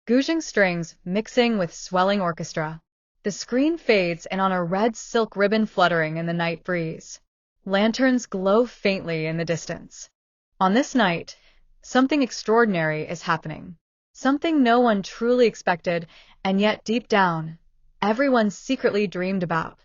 Gouging strings mixing with swelling orchestra. The screen fades in on a red silk ribbon fluttering in the night breeze. Lanterns glow faintly in the distance. On this night, something extraordinary is happening. Something no one truly expected, and yet deep down, everyone secretly dreamed about.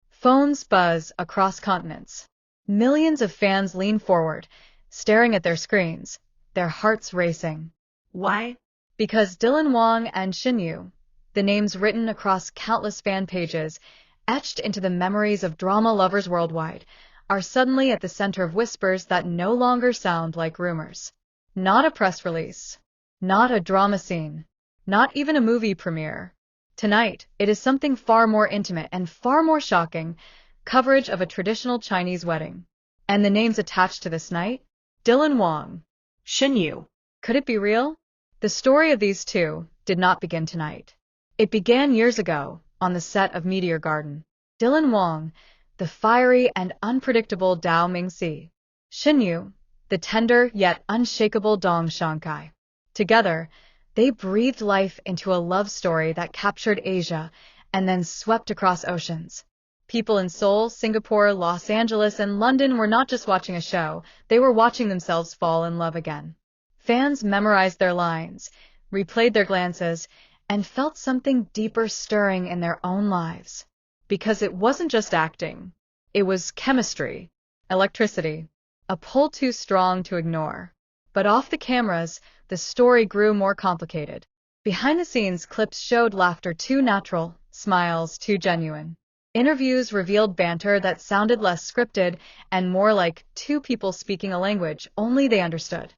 Phones buzz across continents. Millions of fans lean forward, staring at their screens, their hearts racing. Why? Because Wang and Shen Yue, the names written across countless fan pages, etched into the memories of drama lovers worldwide, are suddenly at the center of whispers that no longer sound like rumors. Not a press release. Not a drama scene. Not even a movie premiere. Tonight, it is something far more intimate and far more shocking, coverage of a traditional Chinese wedding. And the names attached to this night? Wang. Shen Yue. Could it be real? The story of these two did not begin tonight. It began years ago, on the set of Meteor Garden. Wang, the fiery and unpredictable Dao Mingxi. Shen Yue, the tender yet unshakable Dong Shankai. Together, they breathed life into a love story that captured Asia and then swept across oceans. People in Seoul, Singapore, Los Angeles, and London were not just watching a show, they were watching themselves fall in love again. Fans memorized their lines, replayed their glances, and felt something deeper stirring in their own lives. Because it wasn't just acting. It was chemistry, electricity, a pull too strong to ignore. But off the cameras, the story grew more complicated. Behind-the-scenes clips showed laughter too natural, smiles too genuine. Interviews revealed banter that sounded less scripted and more like two people speaking a language only they understood.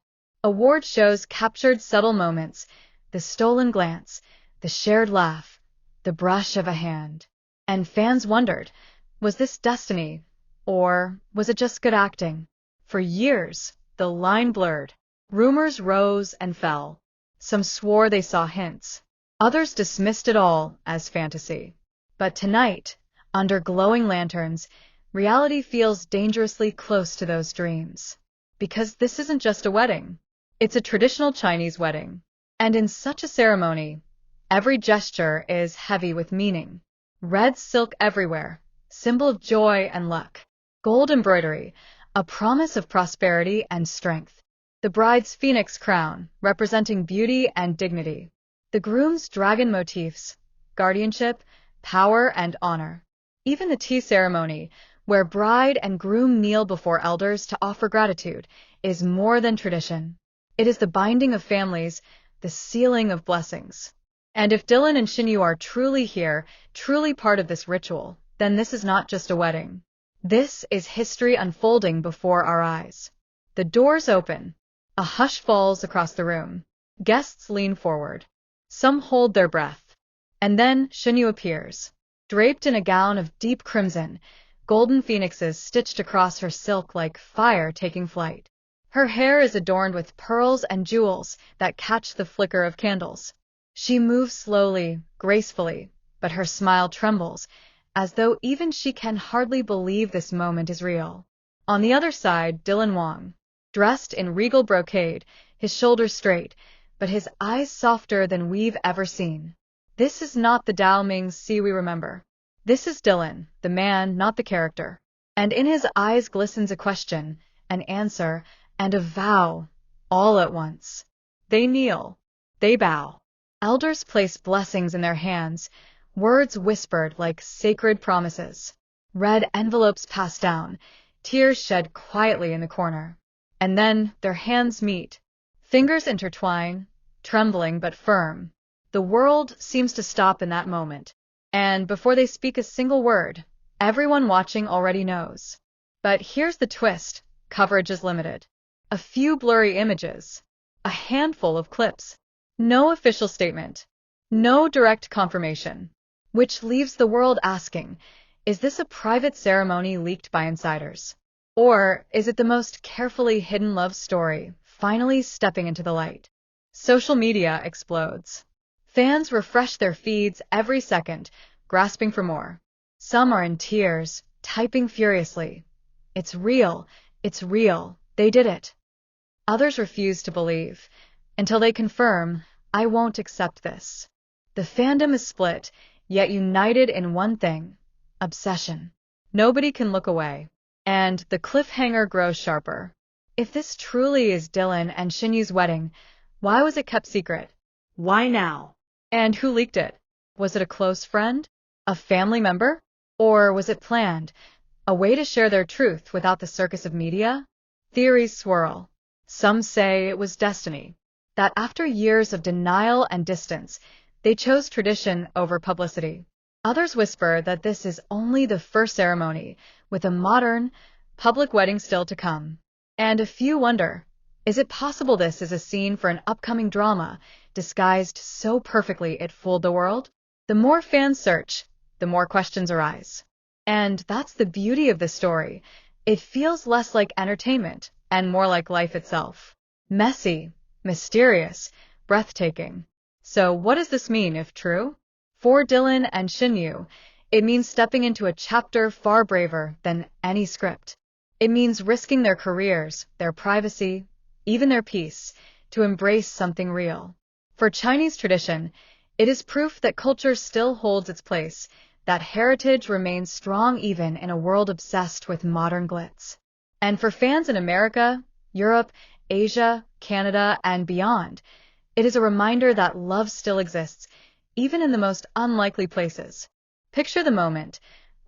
Award shows captured subtle moments, the stolen glance, the shared laugh, the brush of a hand. And fans wondered, was this destiny, or was it just good acting? For years, the line blurred. Rumors rose and fell. Some swore they saw hints. Others dismissed it all as fantasy. But tonight, under glowing lanterns, reality feels dangerously close to those dreams. Because this isn't just a wedding. It's a traditional Chinese wedding. And in such a ceremony, every gesture is heavy with meaning. Red silk everywhere, symbol of joy and luck. Gold embroidery, a promise of prosperity and strength. The bride's phoenix crown, representing beauty and dignity. The groom's dragon motifs, guardianship, power, and honor. Even the tea ceremony, where bride and groom kneel before elders to offer gratitude, is more than tradition. It is the binding of families, the sealing of blessings. And if Dylan and Shen Yue are truly here, truly part of this ritual, then this is not just a wedding. This is history unfolding before our eyes. The doors open. A hush falls across the room. Guests lean forward. Some hold their breath. And then Shen Yue appears, draped in a gown of deep crimson, golden phoenixes stitched across her silk like fire taking flight. Her hair is adorned with pearls and jewels that catch the flicker of candles. She moves slowly, gracefully, but her smile trembles, as though even she can hardly believe this moment is real. On the other side, Wang, dressed in regal brocade, his shoulders straight, but his eyes softer than we've ever seen. This is not the Dao Mingxi we remember. This is Dylan, the man, not the character. And in his eyes glistens a question, an answer, and a vow, all at once. They kneel. They bow. Elders place blessings in their hands, words whispered like sacred promises. Red envelopes pass down, tears shed quietly in the corner. And then their hands meet. Fingers intertwine, trembling but firm. The world seems to stop in that moment. And before they speak a single word, everyone watching already knows. But here's the twist. Coverage is limited. A few blurry images. A handful of clips. No official statement. No direct confirmation. Which leaves the world asking, is this a private ceremony leaked by insiders? Or is it the most carefully hidden love story, finally stepping into the light? Social media explodes. Fans refresh their feeds every second, grasping for more. Some are in tears, typing furiously. It's real, they did it. Others refuse to believe, until they confirm, I won't accept this. The fandom is split, yet united in one thing: obsession. Nobody can look away. And the cliffhanger grows sharper. If this truly is Dylan and Shen Yue's wedding, why was it kept secret? Why now? And who leaked it? Was it a close friend? A family member? Or was it planned? A way to share their truth without the circus of media? Theories swirl. Some say it was destiny, that after years of denial and distance, they chose tradition over publicity. Others whisper that this is only the first ceremony, with a modern, public wedding still to come. And a few wonder, is it possible this is a scene for an upcoming drama, disguised so perfectly it fooled the world? The more fans search, the more questions arise. And that's the beauty of the story. It feels less like entertainment and more like life itself. Messy, mysterious, breathtaking. So what does this mean if true? For Dylan and Shen Yue, it means stepping into a chapter far braver than any script. It means risking their careers, their privacy, even their peace, to embrace something real. For Chinese tradition, it is proof that culture still holds its place, that heritage remains strong even in a world obsessed with modern glitz. And for fans in America, Europe, Asia, Canada, and beyond, it is a reminder that love still exists, even in the most unlikely places. Picture the moment: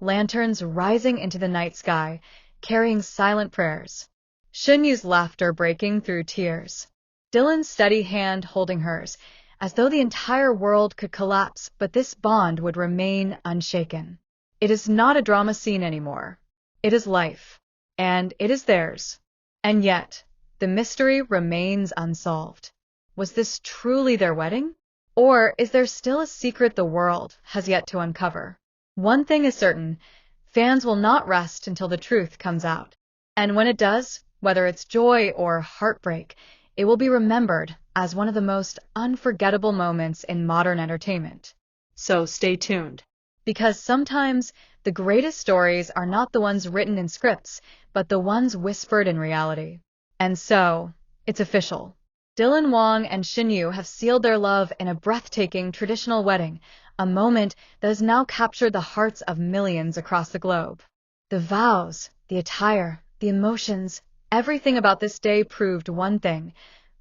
lanterns rising into the night sky, carrying silent prayers. Shen Yue's laughter breaking through tears. Dylan's steady hand holding hers, as though the entire world could collapse, but this bond would remain unshaken. It is not a drama scene anymore. It is life. And it is theirs. And yet, the mystery remains unsolved. Was this truly their wedding? Or is there still a secret the world has yet to uncover? One thing is certain: fans will not rest until the truth comes out. And when it does, whether it's joy or heartbreak, it will be remembered as one of the most unforgettable moments in modern entertainment. So stay tuned. Because sometimes the greatest stories are not the ones written in scripts, but the ones whispered in reality. And so, it's official. Dylan Wang and Shen Yue have sealed their love in a breathtaking traditional wedding, a moment that has now captured the hearts of millions across the globe. The vows, the attire, the emotions, everything about this day proved one thing: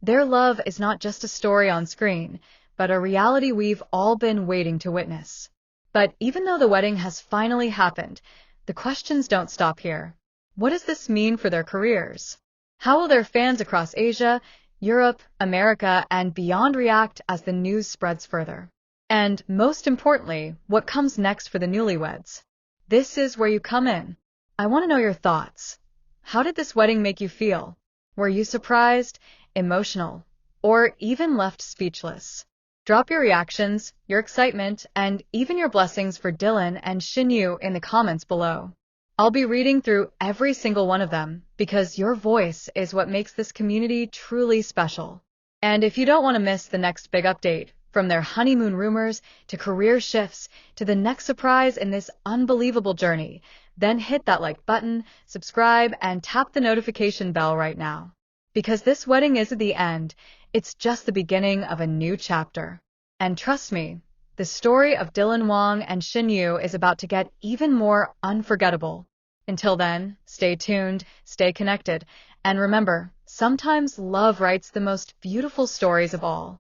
their love is not just a story on screen, but a reality we've all been waiting to witness. But even though the wedding has finally happened, the questions don't stop here. What does this mean for their careers? How will their fans across Asia, Europe, America, and beyond react as the news spreads further? And most importantly, what comes next for the newlyweds? This is where you come in. I want to know your thoughts. How did this wedding make you feel? Were you surprised, emotional, or even left speechless? Drop your reactions, your excitement, and even your blessings for Dylan and Shen Yue in the comments below. I'll be reading through every single one of them, because your voice is what makes this community truly special. And if you don't want to miss the next big update, from their honeymoon rumors to career shifts to the next surprise in this unbelievable journey, then hit that like button, subscribe, and tap the notification bell right now. Because this wedding isn't the end, it's just the beginning of a new chapter. And trust me, the story of Dylan Wang and Shen Yue is about to get even more unforgettable. Until then, stay tuned, stay connected, and remember, sometimes love writes the most beautiful stories of all.